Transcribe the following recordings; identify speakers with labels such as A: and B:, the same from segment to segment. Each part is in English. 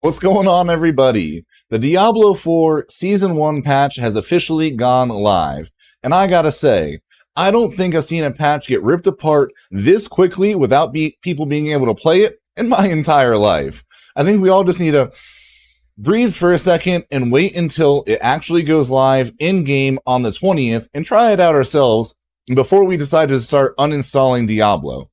A: What's going on, everybody? The Diablo 4 Season 1 patch has officially gone live, and I gotta say, I don't think I've seen a patch get ripped apart this quickly without people being able to play it in my entire life. I think we all just need to breathe for a second and wait until it actually goes live in-game on the 20th and try it out ourselves before we decide to start uninstalling Diablo.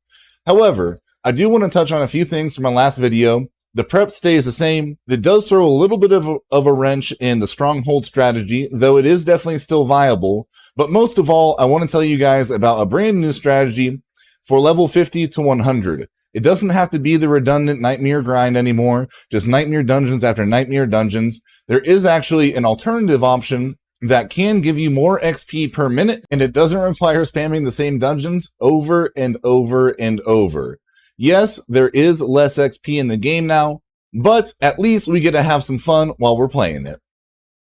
A: However, I do want to touch on a few things from my last video. The prep stays the same. It does throw a little bit of a wrench in the Stronghold strategy, though it is definitely still viable. But most of all, I want to tell you guys about a brand new strategy for level 50 to 100. It doesn't have to be the redundant Nightmare grind anymore, just Nightmare dungeons after Nightmare dungeons. There is actually an alternative option that can give you more XP per minute, and it doesn't require spamming the same dungeons over and over and over. Yes, there is less XP in the game now, but at least we get to have some fun while we're playing it.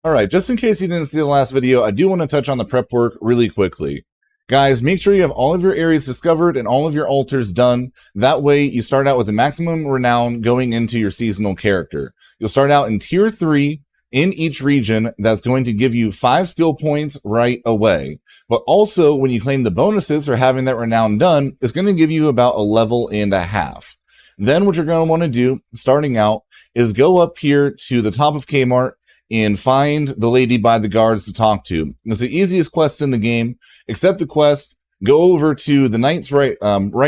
A: Alright, just in case you didn't see the last video, I do want to touch on the prep work really quickly. Guys, make sure you have all of your areas discovered and all of your altars done. That way, you start out with the maximum renown going into your seasonal character. You'll start out in tier 3 in each region. That's going to give you 5 skill points right away. But also, when you claim the bonuses for having that renown done, it's going to give you about a level and a half. Then what you're going to want to do, starting out, is go up here to the top of Kmart and find the lady by the guards to talk to. It's the easiest quest in the game. Accept the quest, go over to the knights right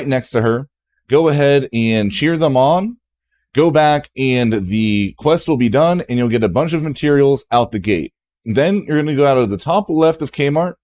A: next to her, go ahead and cheer them on, go back and the quest will be done and you'll get a bunch of materials out the gate. Then you're going to go out of the top left of Kmart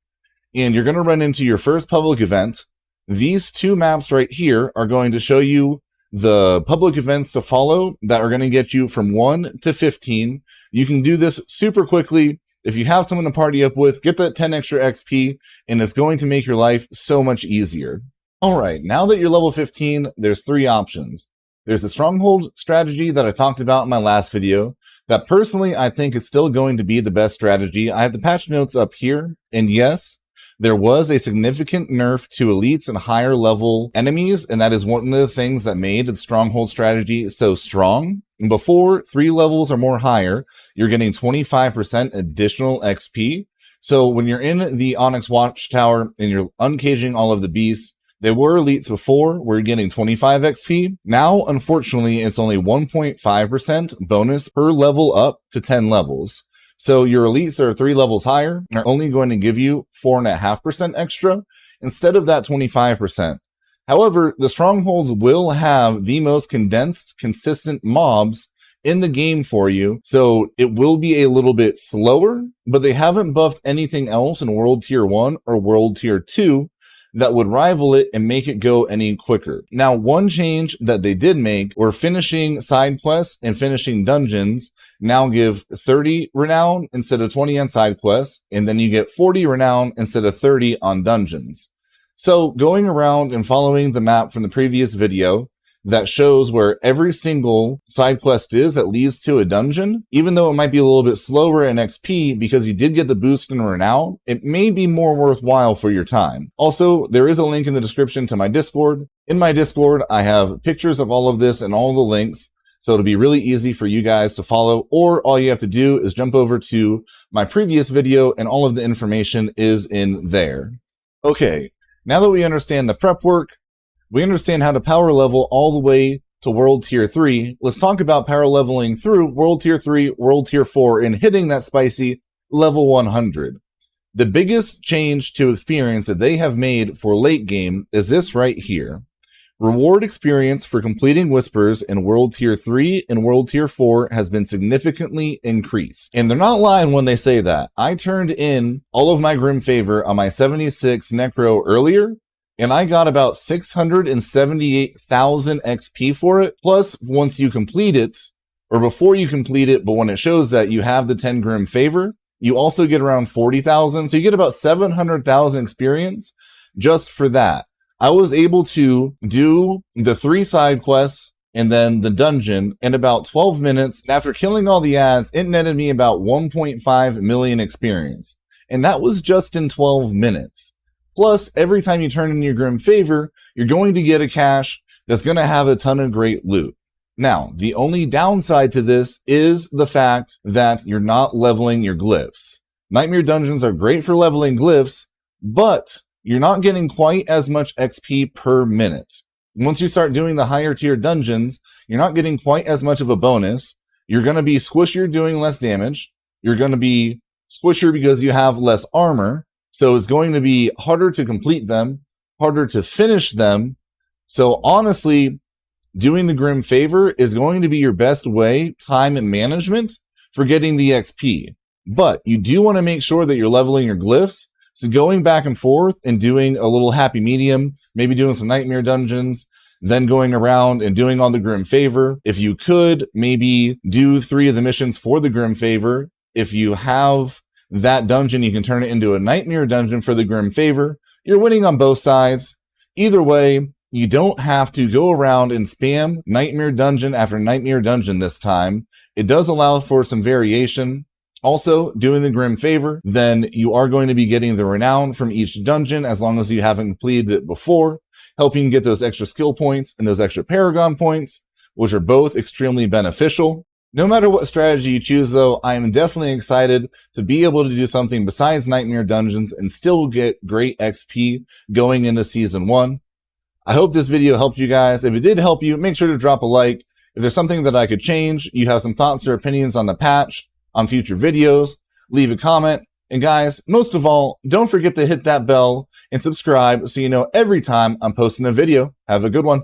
A: and you're going to run into your first public event. These two maps right here are going to show you the public events to follow that are going to get you from 1 to 15. You can do this super quickly. If you have someone to party up with, get that 10 extra XP, and it's going to make your life so much easier. Alright, now that you're level 15, there's 3 options. There's the Stronghold strategy that I talked about in my last video, that personally I think is still going to be the best strategy. I have the patch notes up here, and yes, there was a significant nerf to elites and higher level enemies, and that is one of the things that made the Stronghold strategy so strong. Before 3 levels or more higher, you're getting 25% additional XP. So when you're in the Onyx Watchtower and you're uncaging all of the beasts, they were elites before, where you're getting 25 XP. Now, unfortunately, it's only 1.5% bonus per level up to 10 levels. So your elites that are 3 levels higher are only going to give you 4.5% extra instead of that 25%. However, the Strongholds will have the most condensed, consistent mobs in the game for you, so it will be a little bit slower, but they haven't buffed anything else in World Tier 1 or World Tier 2 that would rival it and make it go any quicker. Now, one change that they did make were finishing side quests and finishing dungeons now give 30 renown instead of 20 on side quests, and then you get 40 renown instead of 30 on dungeons. So going around and following the map from the previous video that shows where every single side quest is that leads to a dungeon, even though it might be a little bit slower in XP because you did get the boost in renown, it may be more worthwhile for your time. Also, there is a link in the description to my Discord. In my Discord, I have pictures of all of this and all the links, so it'll be really easy for you guys to follow, or all you have to do is jump over to my previous video and all of the information is in there. Okay. Now that we understand the prep work, we understand how to power level all the way to World Tier 3, let's talk about power leveling through World Tier 3, World Tier 4, and hitting that spicy level 100. The biggest change to experience that they have made for late game is this right here. Reward experience for completing Whispers in World Tier 3 and World Tier 4 has been significantly increased. And they're not lying when they say that. I turned in all of my Grim Favor on my 76 Necro earlier, and I got about 678,000 XP for it. Plus, once you complete it, or before you complete it, but when it shows that you have the 10 Grim Favor, you also get around 40,000. So you get about 700,000 experience just for that. I was able to do the 3 side quests and then the dungeon in about 12 minutes. After killing all the ads, it netted me about 1.5 million experience. And that was just in 12 minutes. Plus, every time you turn in your Grim Favor, you're going to get a cache that's going to have a ton of great loot. Now, the only downside to this is the fact that you're not leveling your glyphs. Nightmare dungeons are great for leveling glyphs, but you're not getting quite as much XP per minute. Once you start doing the higher tier dungeons, you're not getting quite as much of a bonus. You're going to be squishier doing less damage. You're going to be squishier because you have less armor. So it's going to be harder to complete them, harder to finish them. So honestly, doing the Grim Favor is going to be your best way, time and management, for getting the XP. But you do want to make sure that you're leveling your glyphs. So going back and forth and doing a little happy medium, maybe doing some nightmare dungeons, then going around and doing all the Grim Favor. If you could, maybe do 3 of the missions for the Grim Favor. If you have that dungeon, you can turn it into a nightmare dungeon for the Grim Favor. You're winning on both sides. Either way, you don't have to go around and spam nightmare dungeon after nightmare dungeon this time. It does allow for some variation. Also, doing the Grim Favor, then you are going to be getting the renown from each dungeon as long as you haven't completed it before, helping you get those extra skill points and those extra Paragon points, which are both extremely beneficial. No matter what strategy you choose, though, I am definitely excited to be able to do something besides Nightmare Dungeons and still get great XP going into Season 1. I hope this video helped you guys. If it did help you, make sure to drop a like. If there's something that I could change, you have some thoughts or opinions on the patch, on future videos, leave a comment. And guys, most of all, don't forget to hit that bell and subscribe so you know every time I'm posting a video. Have a good one.